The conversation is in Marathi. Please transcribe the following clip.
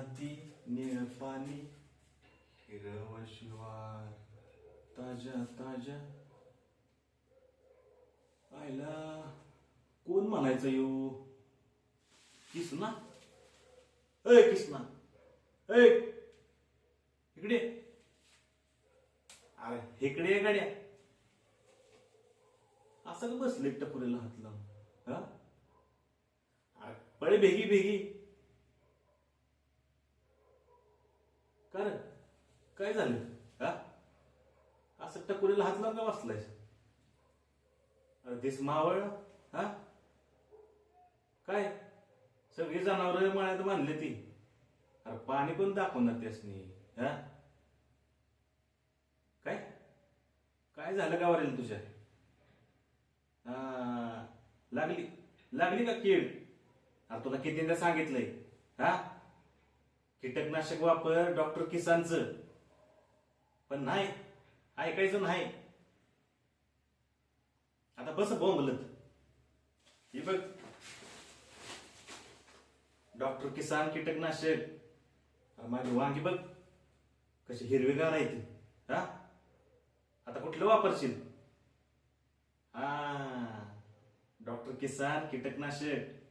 हाती निळ पाणी हिरव शिवार ताज्या ताज्या. आयला कोण म्हणायचं येऊ? किसना. अय किसना, अय इकडे. अरे इकडे ये गाड्या. असं का बसले टपुरीला हात लावून? हा अरे पळे भेगी भेगी. काय झालं? हा असं टकुरीला हात लावून का बसलायस? अरे दिस मावळ. हा काय सगळी जनावर मळ्यात बांधले ती. अरे पाणी पण दाखवणार त्यासनी. हा काय काय झालं का वरेल तुझ्या? हा लागली लागली का कीड? अरे तुला कितींदा सांगितलंय हा कीटकनाशक वापर डॉक्टर किसानचं. पण नाही ऐकायचं नाही. आता बस बोंबलत. हे बघ डॉक्टर किसान कीटकनाशक. माझी वांगी बघ कशी हिरवीगार आहे ती. हा आता कुठलं वापरशील? हा डॉक्टर किसान कीटकनाशक.